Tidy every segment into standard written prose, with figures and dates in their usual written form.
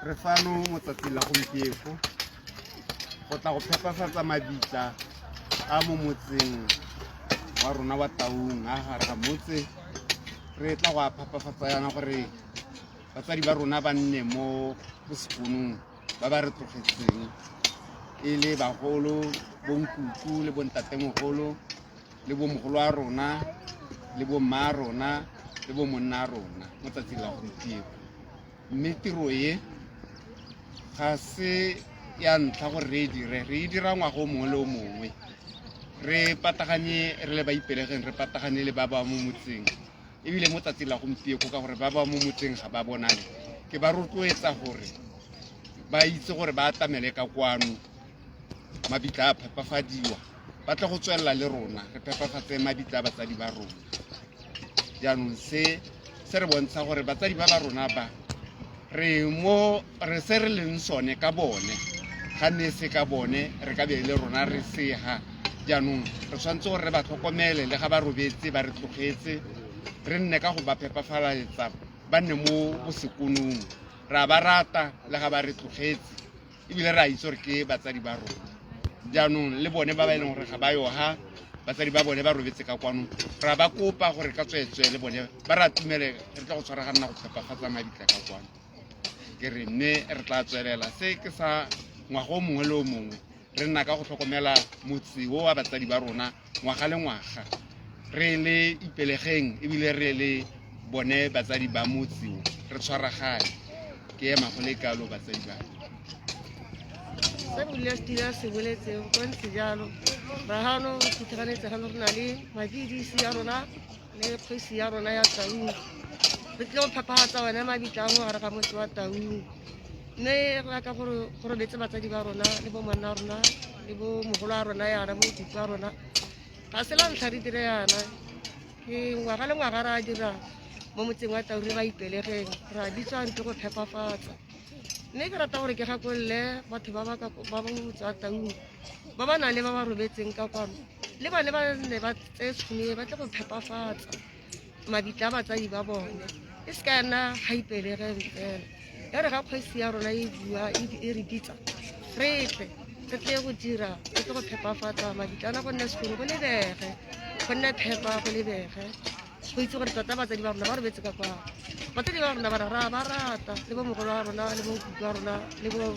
re fano mo tsatsing la gompieno go tla go phepafatsa mabitla a mo motseng wa rona wa Taung a gare ga motse. Re tla go a phepafatsa yana gore batsadi ba rona ba nne mo bosekonong ba ba re tlogetseng e le bagolo, bonkuku le bontatemogolo le bomogolo a rona le bomma a rona le bomonna a rona mo tsatsing la gompieno. Mme tiro e ga se ya ntlha gore re e dira ngwaga o mongwe le o mongwe. Re pataganye re le ba ipelegeng, re pataganye le ba ba mo motseng ebile mo tsatsing la gompieno ka gore ba ba mo motseng ga ba bonale. Ke ba rotloetsa gore ba itse gore ba atamele ka kwano mabitla a phepafadiwa, ba tle go tswelela le rona re phepafatse mabitla a batsadi ba rona. Jaanong se re bontsha gore batsadi ba ba rona ba re se re leng sone ka bone, ga ne se ka bone re ka be le rona re sega. Jaanong re tshwanetse gore re ba tlhokomele le ga ba robetse ba re tlogetse, re nne ka go ba phepafaletsa ba nne mo bosekonong. Re a ba rata le ga ba re tlogetse ebile re a itse gore ke batsadi ba rona. Jaanong le bone ba ba e leng gore ga ba yoga batsadi ba bone ba robetse ka kwano, re a ba kopa gore ka tsweetswe le bone ba re atumele re tla go tshwaraganna go phepafatsa mabitla ka kwano. Ke re mme re tla tswelela se ke sa ngwaga o mongwe le o mongwe re nna ka go tlhokomela motse o wa batsadi ba rona ngwaga le ngwaga re le ipelegeng ebile re le bone batsadi ba motse o re tshwaragane. Ke ema go le kalo batsadi ba se bule stila se boletse go ntse jalo ba hano tsitganetse ga rona le mabidisi ya rona le kgosi ya rona ya Taung. Re tlo phepafatsa wena mabitla go gare ga motse wa Taung, mme re ka gore betse batsadi ba rona le bo monna a rona le bo mogolo a rona yana bo kuku a rona. Ga se la ntlha re dire yana, ke ngwaga le ngwaga re a dira mo motseng wa Taung re ba ipelegeng re a bitswa ntle go phepafatsa. Mme ke rata gore ke gakolole batho ba mo motse wa Taung ba ba nang le ba ba robetseng ka kwano le bane ba ne ba tseye tshwanelo ba tle go phepafatsa mabitla a batsadi ba bone. E se ka yana ga ipelegeng fela ya re ga kgosi ya rona e bua e re bitsa re tle go dira re tle go phepafatsa mabitlana go nne sekono go lebege, go nne phepa go lebege, go itse gore tota batsadi ba rona ba robetse ka kwano. Batsadi ba rona ba rata le bo mogolo wa rona le bo kuku wa rona le bo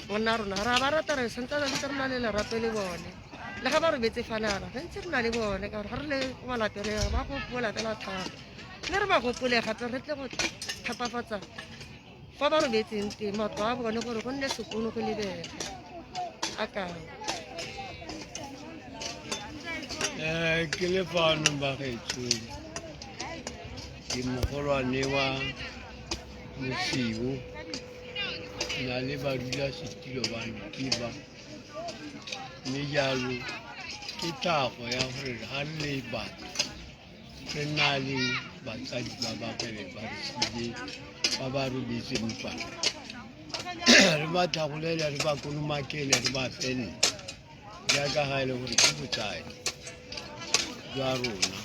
monna rona ra ba rata re santse re na le lerato le bone le ga ba robetse fanana re ntse re na le bone ka gore ga re le malapeng re ba gopola fela thata, mme re ba gopole gape re tle go phepafatsa fa ba robetseng teng matlo a bone gore go nne sekono go lebege a kang. Ke le fano ba gaetsho ke mogolwane wa Mosibo na le badula setilo ba Nkiba, mme jalo ke tlhago ya gore ga re le batho re na le batsadi ba ba pele ba re sile ba ba robetseng fa re ba tlhagolela re ba konomakele re ba felle jaaka ga e le gore ke botsadi jwa rona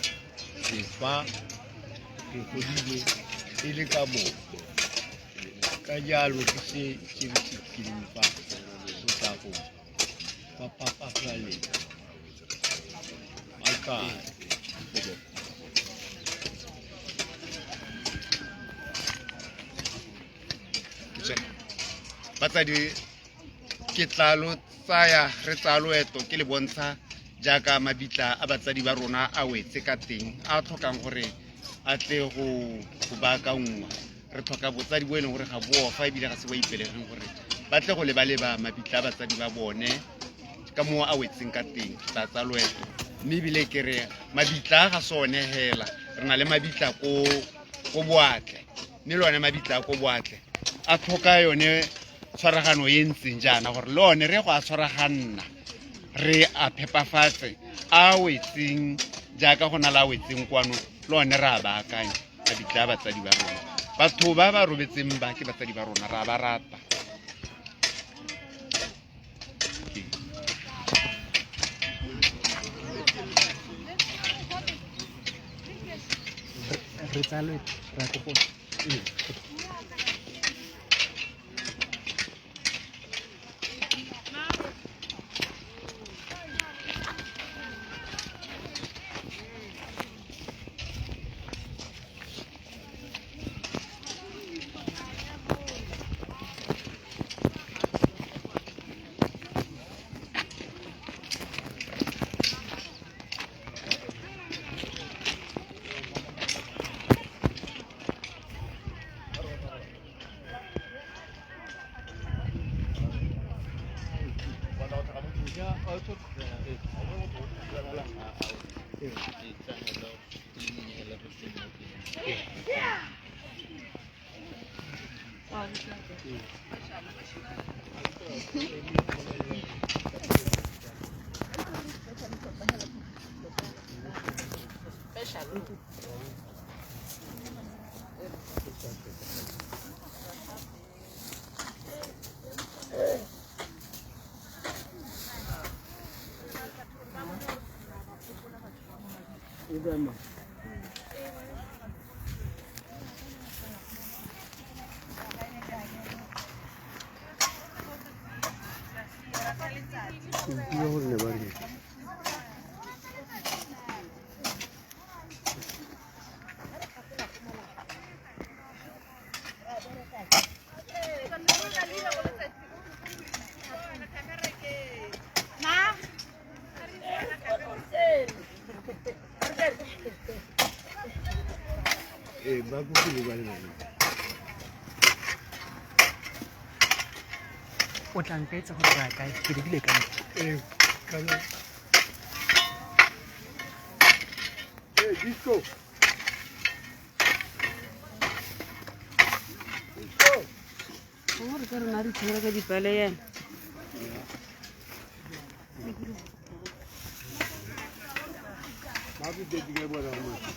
re fa re godile e le ka bone. Ka jalo ke se re se kileng fa go tla go ba papafalela a kae. batsadi ke tlalo tsaya re tsaya loeto ke le bontsha jaaka mabitla a batsadi ba rona a wetse ka teng a tlhokang gore a tle go baakangwa. Re tlhoka botsadi bo e leng gore ga boa fa ebile ga se ba ipelegeng gore ba tle go leba mabitla a batsadi ba bone ka moo a wetseng ka teng. Tla tsa loeto mme ebile ke re mabitla ga sone hela, re na le mabitla ko Boatle, mme le one mabitla ko Boatle a tlhoka yone tshwaragano e ntseng jaana gore le one re go a tshwaraganna re a phepafatse a wetseng jaaka go na le a wetseng kwano le one re a baakanya mabitla a batsadi ba rona. Batho ba ba robetseng ba ke batsadi ba rona ra ba rata. Re tsalo ra go Yeah, also. O tla nkaetsa gore ra kae ke lebile ka Disco. gore ka rona re tshwara ka dipale yana How did they get what I'm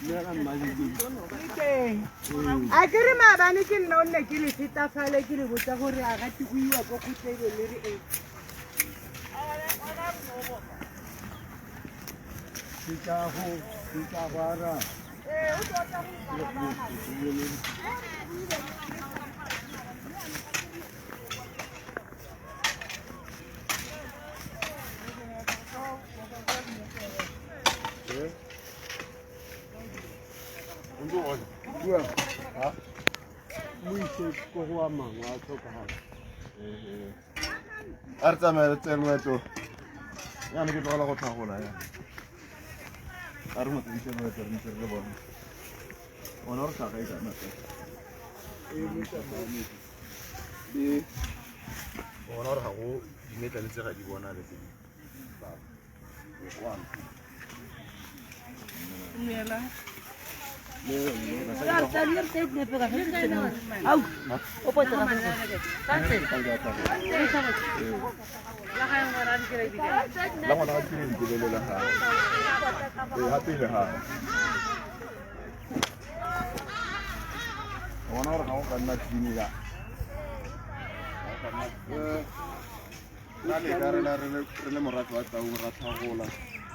a ke re maabane ke nna o nne ke le fetafale ke le botsa gore a gate go iwa ko kgotlebe le re e a re tsamaye tseno eto yana ke tlogela go tlhagola ya a re motsediše loeto re ntse re le bone ona re tlhaga e kana bona gore ga go dimetlale tse ga di bona le tse la ngwana ga kile dikebelela gae gapele gae bona gore ga go ka nna tshimela la leka re le morato wa taung ra tlhagola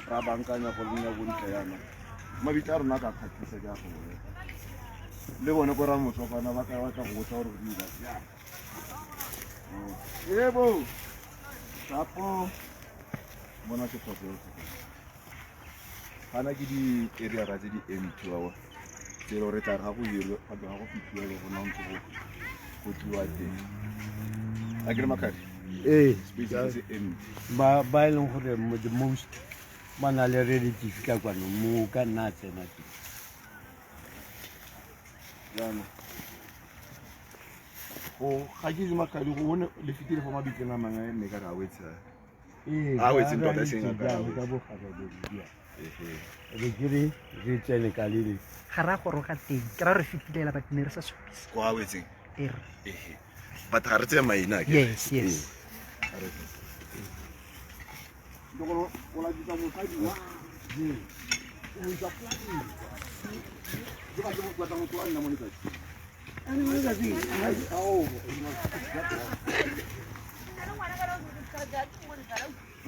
ra bankanya go lenya bontle yana mabitla a rona ka kgatlhisa ke a go bolela le bone ko ramosokana ba ka batla go botsa gore go dira ebo sapo bona se photse gana ke di-area ra tse di-empty wa tse e le gore tla ga go hirwe gape ga go fitlhiwa le go ntse go tliwa teng a ke re makgadi space se empty ba e leng gore the most ba na le relative ka kwano mo ka nna tsena teng jaanong ga ke itse makgadi go bone le fetile fo mabitleng a mangwe mme ka re a wetseng tota eseng a ka re kere re tsene ka le le ga ra goroga teng ke ra re fetilela but ne re sa supisa ko a wetseng er but ga re tseye maina yes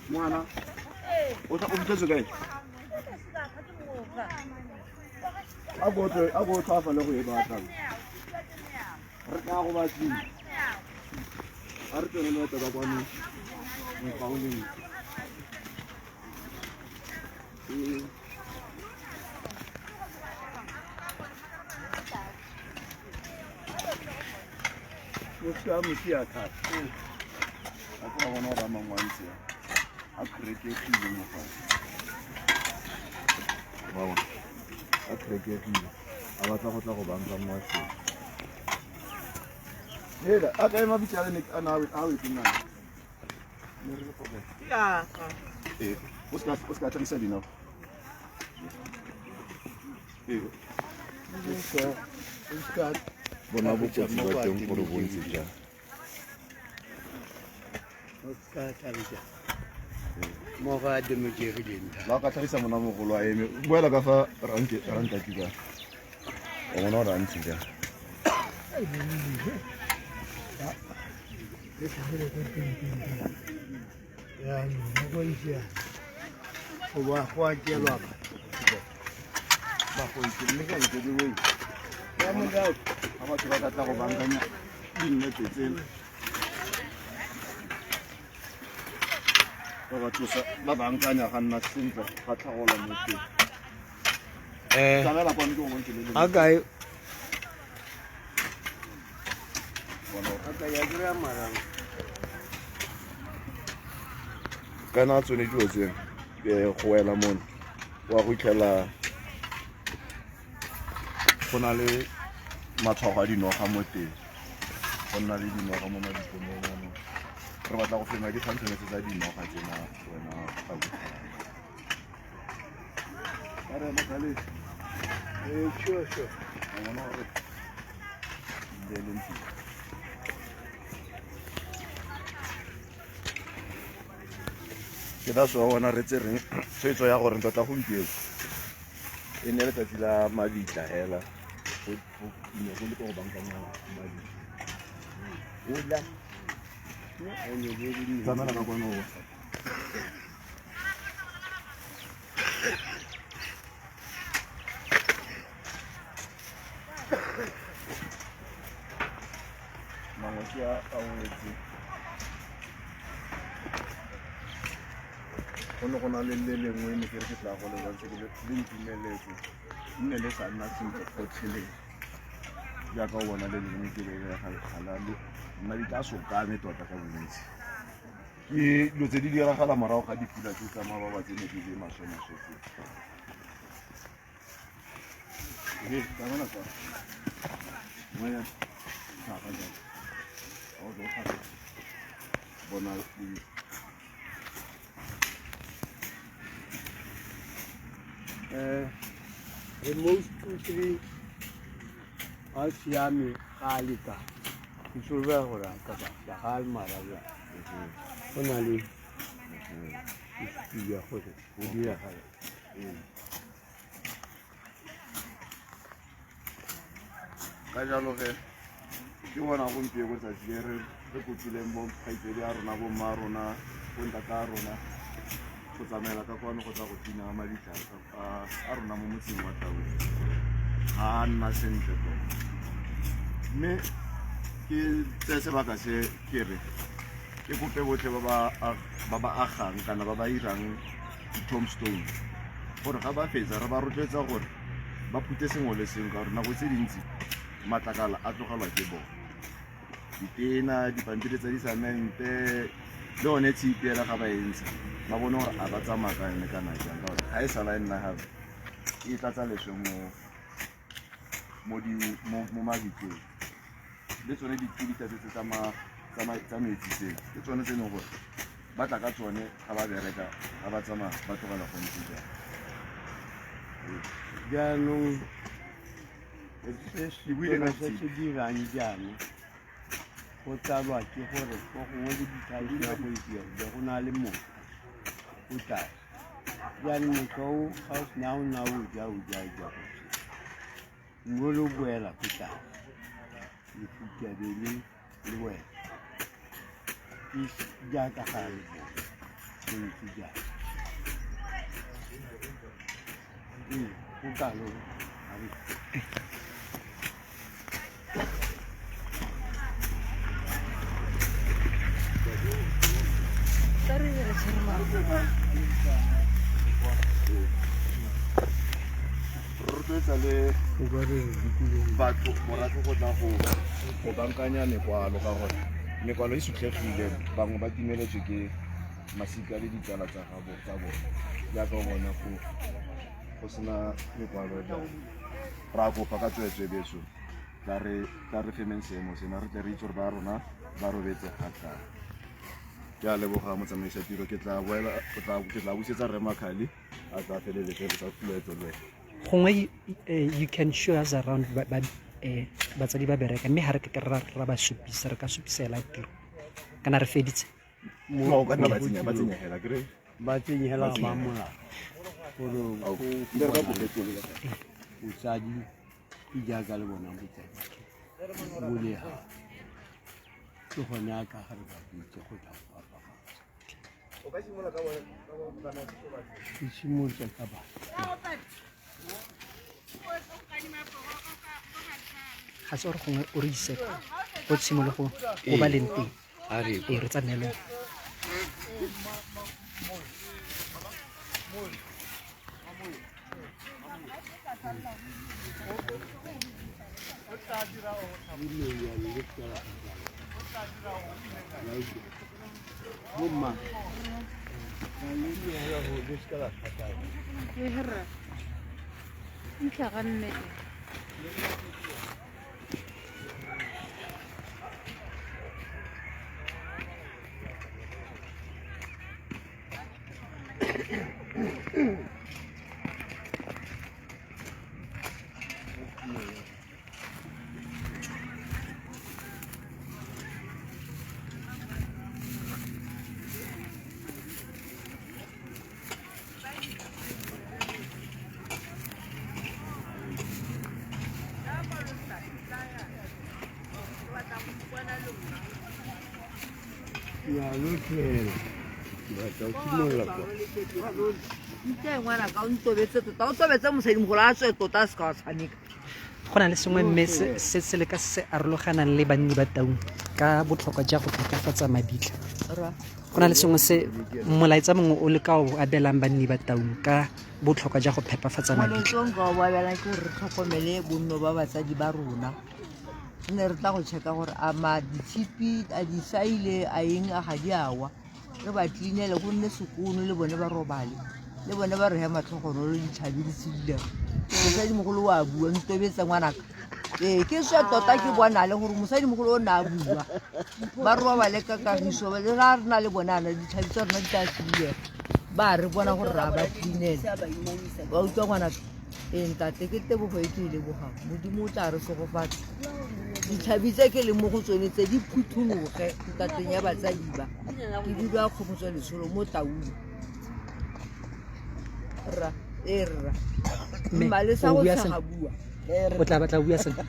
ngwana o fitlhetse kae a go tlhafa le go e batlang re ka go batlile a re tsene le etela kwano mofaoleng mosia mosia thata a ke ra bona gore a mangwantse a krekegile mo fatshe a krekegile a batla go tla go banka moatleng hela a ka ema bitšale a wetseng ana o se ka tlhagisa dinao bona bokotsi ba teng gore bontse jang mo ga demokegileng ba ka tlhagisa mona mogolo a eme boela ka fa rantaki ka o bona gore a ntse jang go a kelwa bagoitse mme ka nkedi wei ya molao ga batho ba ka tla go bankanya dinnete tsena ba ba tlosa ba bankanya ga nna sentle ga tlhagola mo teng tlamela kwano ke go bonke le a kae kana a tsone dilo tseno go wela mone wa go itlhela go na le matshwago a dinoga mo teng go nna le dinoga mo madiponong ano re batla go fema dikgantshwanetse tsa dinoga tsena wena ga ke da swa bona re tsereng tshwetso ya gore tota gompieno e ne letsatsi la mabitla hela go le go bankanya mabitla tsamela ka kwano mangwe ke a wetse go ne go na le le lengwe ne ke re ke tla go le bontshe le ntumeletse nne le sa nna sentle gotlheleng jaaka o bona le lengwe ke begalale nna di tla sokame tota ka bontsi ke dilo tse di diragala morago ga dipula tse tsa mababa tse ne di le maswe-maswe tsamela kwa moya tlhaga jalo a o tlo gape bona the most 2-3 a siame ga a leka ke solbea gore a ka batla ga a marabja go na le ya gore go diragala ka jalo ge ke bona gompieko tsatsi le re kopileng bo kgaitsedi a rona bomma a rona bontaka a rona go tsamaela ka kwano go tla go tina maditlha a rona mo motseng wa Taung ga a nna sentle tota mme ke tse sebaka se ke re ke kope botlhe ba ba agang kana ba ba irang di-tombstone gore ga ba fetsa re ba rotloetsa gore ba phute sengwe le sengwe ka gore nako tse dintsi matlakala a tlogelwa ke bone ditena dipampiri tsa disamente le one tshipiela ga ba entse ba bone gore a ba tsamaya ka ene kana jang ka gore ga e sala e nna gape e tlatsa leswe mo mabikeng le tsone ditudita tse tsa metsi tse ke tsone tse leng gore ba tla ka tsone ga ba bereka ga ba tsamaya ba tlogela go ntse jang jaanong se se dirang jaanong go tsalwa ke gore go gongwe le ditlhaloso ya go itia be go na le motho o tlase jaanong motho o ga o sena o nna o ja go mongwe le o boela ko tlase lefuta be le wena ke jaaka ga le go ntse jaaka go kalo rotloetsa le batho morago go tla go bankanya mekwalo ka gore mekwalo e sutlhegile bangwe ba timeletswe ke masika le ditsala tsa bone jaaka o bona go sena mekwalo ra kopa ka tsweetswe beso tla re femeng seemo sena re tle re itse gore ba rona ba robetse gaka ke a leboga motsamaisa tiro ke tla busetsa Rre Makhali a tla feleletse re tsa tuletso le wena gongwe you can show us around batsadi ba bereka mme ga re ke ra ba supisa re ka supisela tiro kana re feditse ba tsenyegela ba molao gore bosadi ke jaaka le bona botsadi bolega ke gone a ka gare ba butse go tla go apaa ke simolotse ka bana ga se gore gongwe o re ise go tshimologo go ba leng teng re tsanelong ya lo tlhela ba tla simolola kwa ngwanaka o ntobetse tota o tobetse mosadimogolo a tswe tota a se ka wa tshameka go na le sengwe mme se le ka se arologanang le banni ba taung ka botlhokwa ja go phephafatsa mabitla go na le sengwe se molaetsa mongwe o le ka o abelang banni ba taung ka botlhokwa ja go phephafatsa mabitla nka o boabelang ke gore re tlhokomele bonno ba batsadi ba rona ne re tla go check-a gore a ma ditshipi a di saile a eng a ga di awa re ba tlinele go nne sekono le bone ba robale le bone ba re hema tlhogonolo ditšhabi di sedilego mosadimogolo o a bua ntobetse ngwanaka ke swa tota ke bona le gore mosadimogolo o ne a bua ba re robale ka kagiso le ra re na le bonana ditšhabi tsa rona di tla sedilego ba re bona gore ra ba tlinele ba utlwa ngwanaka ntate ke tebogo e ke e lebogang modimo o tla re segofatsa ditšhabi tse ke le mo go tsone tse di phuthuloge tateng ya batsadi ba ke dilo a kgomotswa lesolo mo taung rra mmalesa go tlhaga bua o tla batla bua sena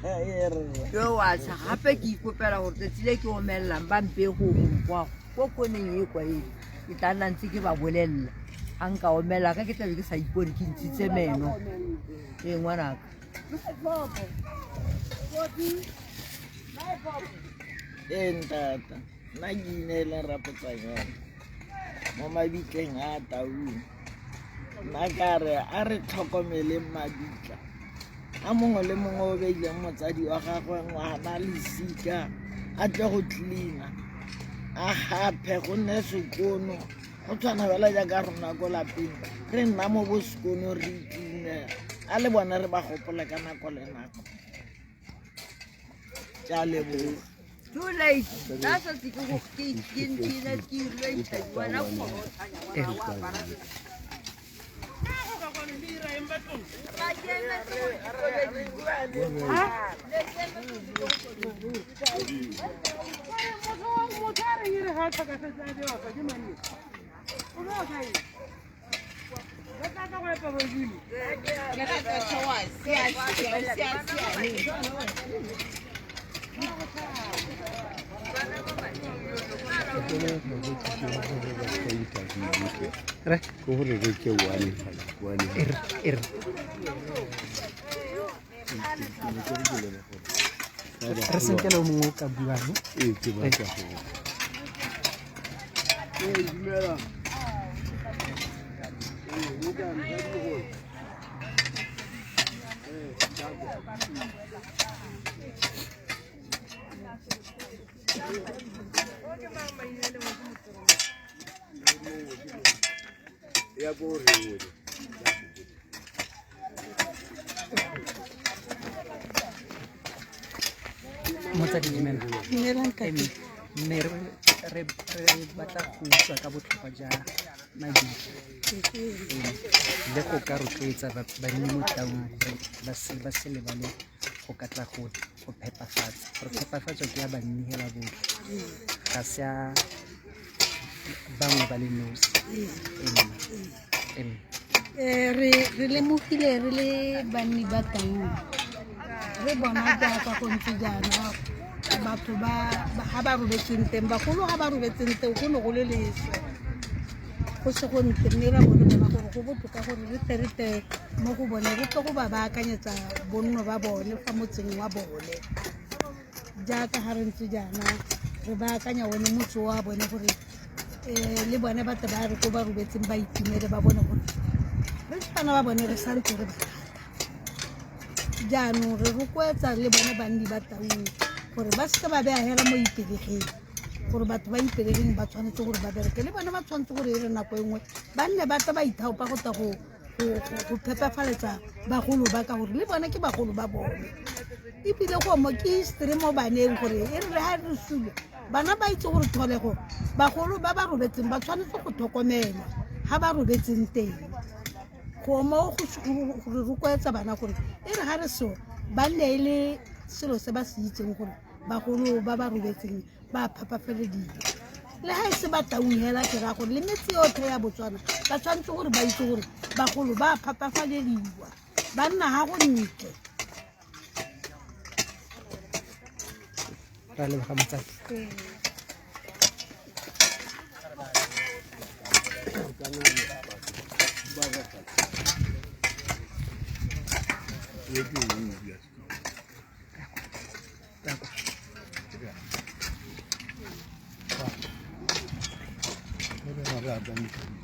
yo wa tsa gape ke ikopela gore tsile ke omelelang ba mpe go mokwa go koneng e kwa e ke tla nna ntse ke ba bolelela ga nka omela ka ke tlabe ke sa ipone ke ntshitse meno ngwanaka Ntata nna ke ineela rapotsanyana mo mabitleng a Taung. Nna ka re a re tlhokomeleng mabitla a mongwe le mongwe o beileng motsadi wa gagwe ngwana lesika a tle go cleana a gape go nne sekono go tshwana fela jaaka rona ko lapeng re nna mo bo sekono re itumela a le bone re ba gopole ka nako le nako. Ke a leboga. Too late. That's what you go re senkele o mongwe o ka buang. Motsadi dumela. Mme re batla go utlwa ka botlhokwa jwa mabitla le go ka rotloetsa banni mo Taung gore ba se lebale go ka tla go phepafatsa gore phepafatso ke ya banni hela botlhe ga se ya bangwe ba le nosi. Re lemogile re le banni ba Taung re bona jaaka go ntse jaana batho ga ba robetseng teng bagolo ga ba robetseng teng go ne go le leswe go se go ntle mme ra bone bona gore go botoka gore re terete mo go bone re tle go ba baakanyetsa bonno ba bone fa motseng wa bone jaaka ga re ntse jaana re baakanya one motse wa bone gore le bone batho ba re ko ba robetseng ba itumele ba bone gore re bana ba bone re santse re bathata jaanong re rotloetsa le bone banni ba Taung gore ba seke ba beagela mo ipelegeng gore batho ba ipelegeng ba tshwanetse gore ba bereke le bone ba tshwanetse gore e re nako e nngwe ba nne ba tla ba ithaopa go tla go phepafaletsa bagolo ba ka gore le bone ke bagolo ba bone ebile go mo ke history mo baneng gore e re ga re sule bana ba itse gore tholego bagolo ba ba robetseng ba tshwanetse go tlhokomelwa ga ba robetseng teng go mo go rotloetsa bana gore e re ga re so ba nne e le selo se ba se itseng gore bagolo ba ba robetseng ba phepafelediwa le ga e se ba Taung hela ke ra gore le metse yotlhe ya Botswana ba tshwanetse gore ba itse gore bagolo ba phepafalediwa ba nna ga go ntle. Ra leboga motsadi. Yes.